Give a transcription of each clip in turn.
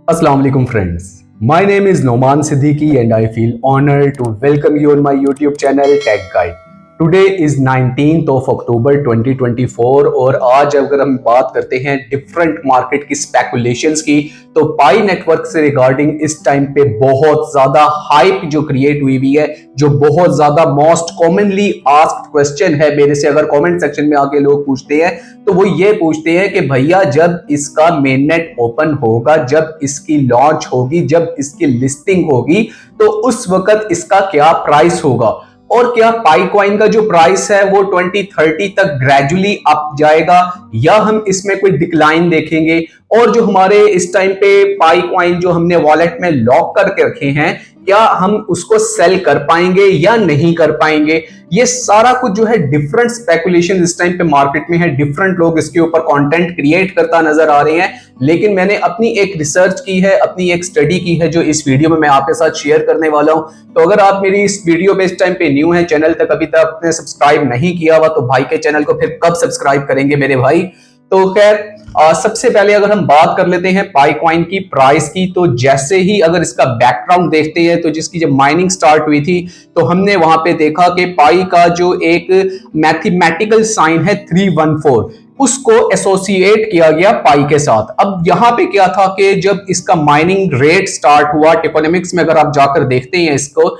Assalamu alaikum friends. My name is Noman Siddiqui and I feel honored to welcome you on my YouTube channel Tech Guide. Today is 19th of October 2024 और आज अगर हम बात करते हैं different market की speculations की तो पाई नेटवर्क से रिगार्डिंग इस टाइम पे बहुत ज्यादा हाइप जो क्रिएट हुई है, जो बहुत ज्यादा मोस्ट कॉमनली आस्क्ड क्वेश्चन है मेरे से अगर कमेंट सेक्शन में आके लोग पूछते हैं तो वो ये पूछते हैं कि भैया जब इसका मेननेट ओपन होगा, जब इसकी लॉन्च होगी, जब इसकी लिस्टिंग होगी तो उस वक्त इसका क्या प्राइस होगा और क्या पाई कॉइन का जो प्राइस है वो 2030 तक ग्रेजुअली अप जाएगा या हम इसमें कोई डिक्लाइन देखेंगे और जो हमारे इस टाइम पे पाई कॉइन जो हमने वॉलेट में लॉक करके रखे हैं क्या हम उसको सेल कर पाएंगे या नहीं कर पाएंगे। ये सारा कुछ जो है डिफरेंट स्पेकुलेशन इस टाइम पे मार्केट में है, डिफरेंट लोग इसके ऊपर कंटेंट क्रिएट करता नजर आ रहे हैं, लेकिन मैंने अपनी एक रिसर्च की है, अपनी एक स्टडी की है जो इस वीडियो में मैं आपके साथ शेयर करने वाला हूं। तो अगर आप मेरी इस वीडियो पे इस टाइम पे न्यू है, चैनल तक अभी तक आपने सब्सक्राइब नहीं किया हुआ तो भाई के चैनल को फिर कब सब्सक्राइब करेंगे मेरे भाई। तो खैर सबसे पहले अगर हम बात कर लेते हैं पाई कॉइन की प्राइस की, तो जैसे ही अगर इसका बैकग्राउंड देखते हैं तो जिसकी जब माइनिंग स्टार्ट हुई थी तो हमने वहां पे देखा कि पाई का जो एक मैथमेटिकल साइन है 314 उसको एसोसिएट किया गया पाई के साथ। अब यहां पे क्या था कि जब इसका माइनिंग रेट स्टार्ट हुआ, टिकोनॉमिक्स में अगर आप जाकर देखते हैं इसको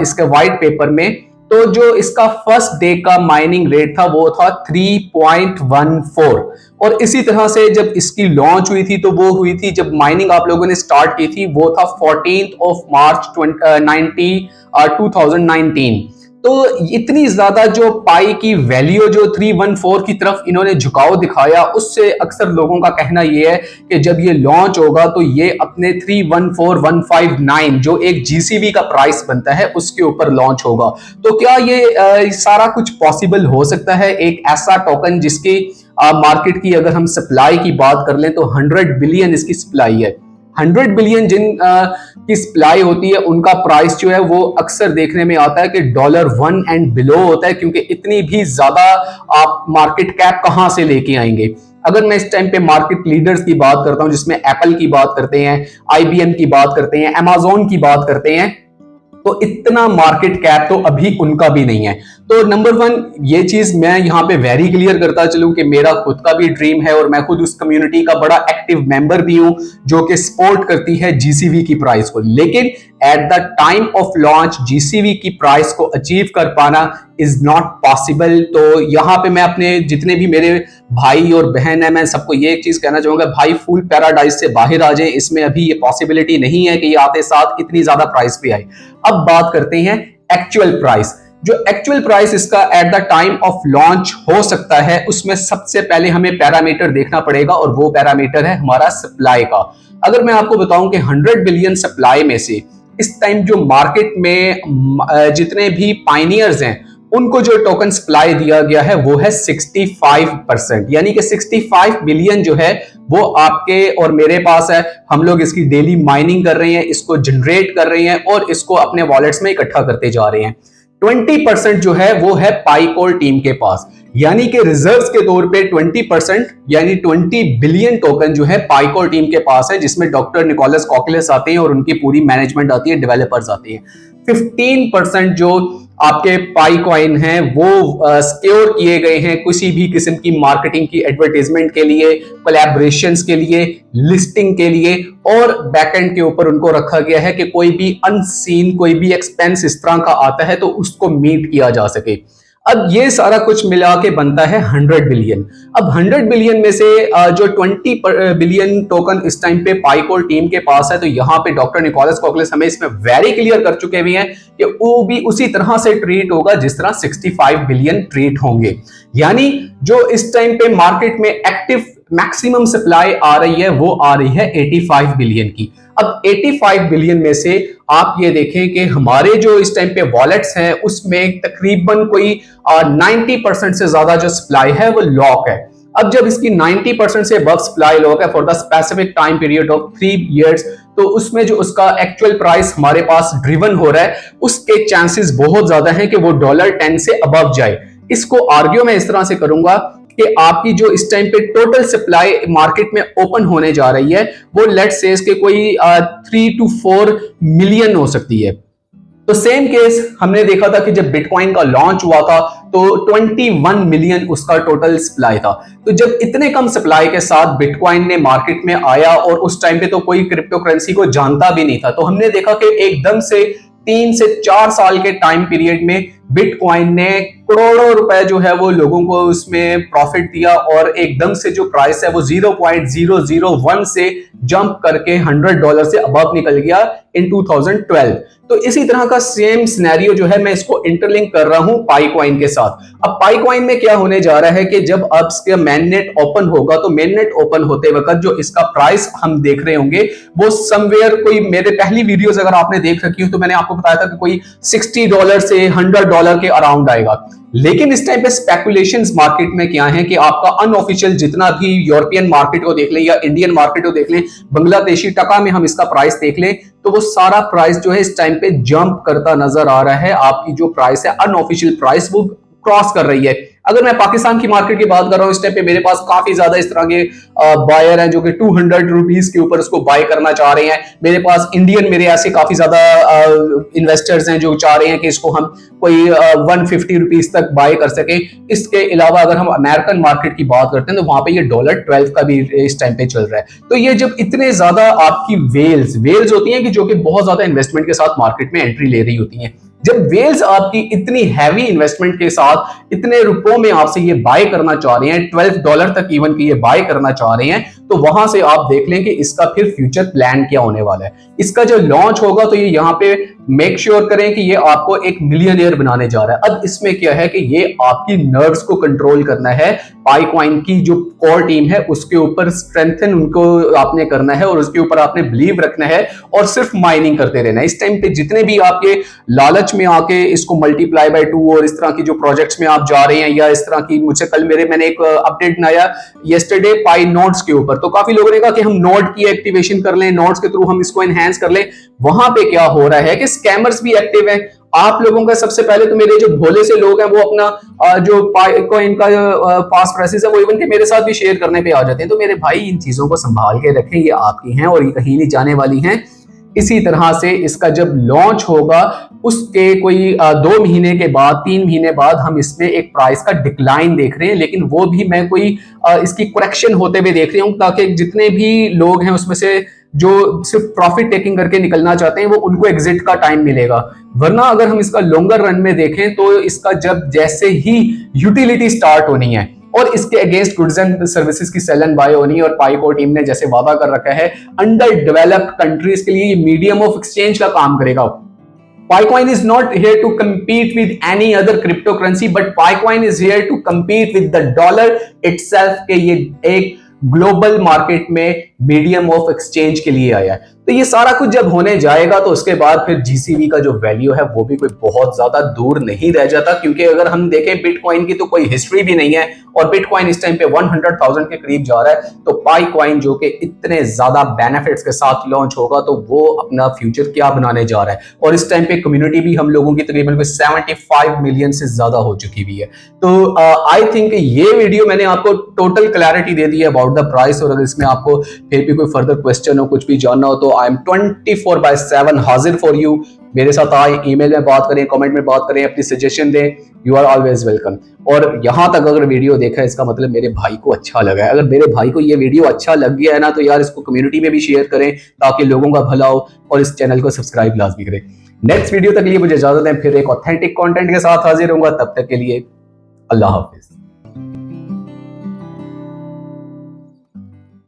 इसके व्हाइट पेपर में, तो जो इसका फर्स्ट डे का माइनिंग रेट था वो था 3.14 और इसी तरह से जब इसकी लॉन्च हुई थी तो वो हुई थी जब माइनिंग आप लोगों ने स्टार्ट की थी वो था 14th of March 2019। तो इतनी ज्यादा जो पाई की वैल्यू जो 314 की तरफ इन्होंने झुकाव दिखाया, उससे अक्सर लोगों का कहना यह है कि जब ये लॉन्च होगा तो ये अपने 314159 जो एक जीसीवी का प्राइस बनता है उसके ऊपर लॉन्च होगा। तो क्या ये सारा कुछ पॉसिबल हो सकता है? एक ऐसा टोकन जिसकी मार्केट की अगर हम सप्लाई की बात कर लें तो 100 बिलियन इसकी सप्लाई है। 100 बिलियन जिन की सप्लाई होती है उनका प्राइस जो है वो अक्सर देखने में आता है कि $1 एंड बिलो होता है, क्योंकि इतनी भी ज्यादा आप मार्केट कैप कहां से लेके आएंगे। अगर मैं इस टाइम पे मार्केट लीडर्स की बात करता हूं जिसमें एप्पल की बात करते हैं, आईबीएम की बात करते हैं, अमेज़न की बात करते हैं, तो इतना मार्केट कैप तो अभी उनका भी नहीं है। तो नंबर वन ये चीज मैं यहाँ पे वेरी क्लियर करता चलूं कि मेरा खुद का भी ड्रीम है और मैं खुद उस कम्युनिटी का बड़ा एक्टिव मेंबर भी हूं जो कि सपोर्ट करती है जीसीवी की प्राइस को, लेकिन at the time of launch GCV की प्राइस को अचीव कर पाना इज नॉट पॉसिबल। तो यहाँ पे मैं अपने जितने भी मेरे भाई और बहन है मैं सबको ये एक चीज कहना चाहूंगा, भाई फुल पैराडाइज से बाहर आ जाए, इसमें अभी ये पॉसिबिलिटी नहीं है कि ये आते साथ इतनी ज्यादा प्राइस पे आए। अब बात करते हैं एक्चुअल प्राइस। जो एक्चुअल प्राइस इसका at the time of launch हो सकता है उसमें सबसे पहले हमें पैरामीटर देखना पड़ेगा और वो पैरामीटर है हमारा सप्लाई का। अगर मैं आपको बताऊं कि 100 बिलियन सप्लाई में से इस टाइम जो मार्केट में जितने भी पाइनियर्स हैं उनको जो टोकन सप्लाई दिया गया है वो है 65%, यानी कि 65 बिलियन जो है वो आपके और मेरे पास है। हम लोग इसकी डेली माइनिंग कर रहे हैं, इसको जनरेट कर रहे हैं और इसको अपने वॉलेट्स में इकट्ठा करते जा रहे हैं। 20% जो है वो है पाईकोल टीम के पास, यानी कि रिजर्व्स के तौर पे 20% यानी 20 बिलियन टोकन जो है पाईकोल टीम के पास है, जिसमें डॉक्टर निकोलस कॉकलेस आते हैं और उनकी पूरी मैनेजमेंट आती है, डेवलपर्स आते हैं। 15% जो आपके पाई कॉइन हैं वो सिक्योर किए गए हैं किसी भी किस्म की मार्केटिंग की एडवर्टाइजमेंट के लिए, कोलैबोरेशंस के लिए, लिस्टिंग के लिए, और बैकएंड के ऊपर उनको रखा गया है कि कोई भी अनसीन कोई भी एक्सपेंस इस तरह का आता है तो उसको मीट किया जा सके। अब ये सारा कुछ मिला के बनता है 100 बिलियन। अब 100 बिलियन में से जो 20 बिलियन टोकन इस टाइम पे पाईकोल टीम के पास है, तो यहाँ पे डॉक्टर निकोलस कॉकलेस हमें इसमें वेरी क्लियर कर चुके हुए हैं कि वो भी उसी तरह से ट्रीट होगा जिस तरह 65 बिलियन ट्रीट होंगे। यानी जो इस टाइम पे मार्केट में एक्टिव मैक्सिमम सप्लाई आ रही है वो आ रही है 85 बिलियन की। अब 85 बिलियन में से आप ये देखें कि हमारे जो इस टाइम पे वॉलेट्स हैं उसमें तकरीबन कोई 90% से ज्यादा जो सप्लाई है वो लॉक है। अब जब इसकी 90% से अबव सप्लाई लॉक है for the specific time period of 3 years, तो उसमें जो उसका एक्चुअल प्राइस हमारे पास ड्रिवन हो रहा है उसके चांसेस बहुत ज्यादा हैं कि वो $10 से अबव जाए। इसको आर्ग्यू मैं इस तरह से करूंगा कि आपकी जो इस टाइम पे टोटल सप्लाई मार्केट में ओपन होने जा रही है वो लेट्स से इसके कोई 3 to 4 मिलियन हो सकती है। तो सेम केस हमने देखा था कि जब बिटकॉइन का लॉन्च हुआ था तो 21 मिलियन उसका टोटल सप्लाई था। तो जब इतने कम सप्लाई के साथ बिटकॉइन ने मार्केट में आया और उस टाइम पे तो कोई क्रिप्टो करेंसी को जानता भी नहीं था, तो हमने देखा कि एकदम से 3 से 4 साल के टाइम पीरियड में बिटकॉइन ने करोड़ों रुपए जो है वो लोगों को उसमें प्रॉफिट दिया और एकदम से जो प्राइस है वो 0.001 से जंप करके $100 से अबव निकल गया इन 2012। तो इसी तरह का सेम सिनेरियो जो है मैं इसको इंटरलिंक कर रहा हूं पाईकॉइन के साथ। अब पाईकॉइन में क्या होने जा रहा है कि जब अब इसका मेननेट ओपन होगा तो मेननेट ओपन होते वक्त जो इसका प्राइस हम देख रहे होंगे वो समवेयर, कोई मेरे पहली वीडियोस अगर आपने देख रखी हो तो मैंने आपको बताया था कि कोई $60 से $100 के अराउंड आएगा। लेकिन इस टाइम पे स्पेकुलेशंस मार्केट में क्या है कि आपका अनऑफिशियल जितना भी यूरोपियन मार्केट को देख लें या इंडियन मार्केट को देख लें, बांग्लादेशी टका में हम इसका प्राइस देख लें तो वो सारा प्राइस जो है इस टाइम पे जंप करता नजर आ रहा है। आपकी जो प्राइस है अनऑफिशियल प्राइस वो क्रॉस कर रही है। अगर मैं पाकिस्तान की मार्केट की बात कर रहा हूं इस टाइम पे मेरे पास काफी ज्यादा इस तरह के बायर हैं जो कि 200 रुपीज के ऊपर उसको बाय करना चाह रहे हैं। मेरे पास इंडियन मेरे ऐसे काफी ज्यादा इन्वेस्टर्स हैं जो चाह रहे हैं कि इसको हम कोई 150 रुपीज तक बाय कर सके। इसके अलावा अगर हम अमेरिकन मार्केट की बात करते हैं तो वहां पे ये $12 का भी इस टाइम पे चल रहा है। तो ये जब इतने ज्यादा आपकी वेल्स होती हैं कि जो कि बहुत ज्यादा इन्वेस्टमेंट के साथ मार्केट में एंट्री ले रही होती हैं, जब वेल्स आपकी इतनी हैवी इन्वेस्टमेंट के साथ इतने रुपयों में आपसे ये बाय करना चाह रहे हैं, $12 तक इवन की ये बाय करना चाह रहे हैं, तो वहां से आप देख लें कि इसका फिर फ्यूचर प्लान क्या होने वाला है। इसका जो लॉन्च होगा तो ये यहाँ पे मेक श्योर करें कि ये आपको एक मिलियनियर बनाने जा रहा है। अब इसमें क्या है कि ये आपकी नर्व्स को कंट्रोल करना है, पाईकॉइन की जो कोर टीम है उसके ऊपर स्ट्रेंथन उनको आपने करना है और उसके ऊपर आपने बिलीव रखना है और सिर्फ माइनिंग करते रहना है। इस टाइम पे जितने भी आपके लालच में आके इसको मल्टीप्लाई बाय 2 और इस तरह की जो प्रोजेक्ट्स में आप जा रहे हैं या इस तरह की, मुझसे कल मैंने एक अपडेट बनाया येस्टरडे पाई नोड्स के ऊपर, तो काफी लोगों ने कहा कि हम नोड की एक्टिवेशन कर लें, नोड्स के थ्रू हम इसको एनहांस कर लें। वहां पे क्या हो रहा है कि स्कैमर्स भी एक्टिव हैं। आप लोगों का सबसे पहले तो मेरे जो भोले से लोग हैं वो अपना जो पाईकॉइन का पास प्राइसेस है वो इवन के मेरे साथ भी शेयर करने पे आ जाते हैं। तो मेरे भाई इन चीजों को संभाल के रखें, ये आपकी हैं और ये कहीं नहीं जाने वाली हैं। इसी तरह से इसका जब लॉन्च होगा उसके कोई 2 महीने के बाद 3 महीने बाद हम इसमें एक प्राइस का डिक्लाइन देख रहे हैं, लेकिन वो भी मैं कोई इसकी करेक्शन होते हुए देख रही हूँ ताकि जितने भी लोग हैं उसमें से जो सिर्फ प्रॉफिट टेकिंग करके निकलना चाहते हैं वो उनको एग्जिट का टाइम मिलेगा। वरना अगर हम इसका लॉन्गर रन में देखें तो इसका जब जैसे ही यूटिलिटी स्टार्ट होनी है और इसके अगेंस्ट गुड्स एंड सर्विसेज की सेल एंड बाय होनी है और पाईको टीम ने जैसे वादा कर रखा है अंडर डेवलप्ड कंट्रीज के लिए ये मीडियम ऑफ एक्सचेंज का काम करेगा। Picoin is not here to compete with any other cryptocurrency, but Picoin is here to compete with the dollar itself के ये एक ग्लोबल मार्केट में मीडियम ऑफ एक्सचेंज के लिए आया है। तो ये सारा कुछ जब होने जाएगा तो उसके बाद फिर जीसीबी का जो वैल्यू है वो भी कोई बहुत ज्यादा दूर नहीं रह जाता, क्योंकि अगर हम देखें बिटकॉइन की तो कोई हिस्ट्री भी नहीं है और बिटकॉइन इस टाइम पे 100,000 के करीब जा रहा है। तो पाईकॉइन जो कि इतने ज्यादा बेनिफिट्स के साथ लॉन्च होगा तो वो अपना फ्यूचर क्या बनाने जा रहा है। और इस टाइम पे कम्युनिटी भी हम लोगों की तकरीबन 75 मिलियन से ज्यादा हो चुकी हुई है। तो आई थिंक ये वीडियो मैंने आपको टोटल क्लैरिटी दे दी है अबाउट द प्राइस। और अगर इसमें आपको फिर भी कोई फर्दर क्वेश्चन हो, कुछ भी जानना हो, तो आई एम 24/7 हाजिर फॉर यू। मेरे साथ आए, ईमेल में बात करें, कमेंट में बात करें, अपनी सजेशन दें, यू आर ऑलवेज वेलकम। और यहां तक अगर वीडियो देखा है इसका मतलब मेरे भाई को अच्छा लगा है। अगर मेरे भाई को ये वीडियो अच्छा लग गया है ना तो यार इसको कम्युनिटी में भी शेयर करें ताकि लोगों का भला हो और इस चैनल को सब्सक्राइब लाजमी करें। नेक्स्ट वीडियो तक लिए मुझे इजाजत है, फिर एक ऑथेंटिक कंटेंट के साथ हाजिर होऊंगा। तब तक के लिए अल्लाह हाफिज।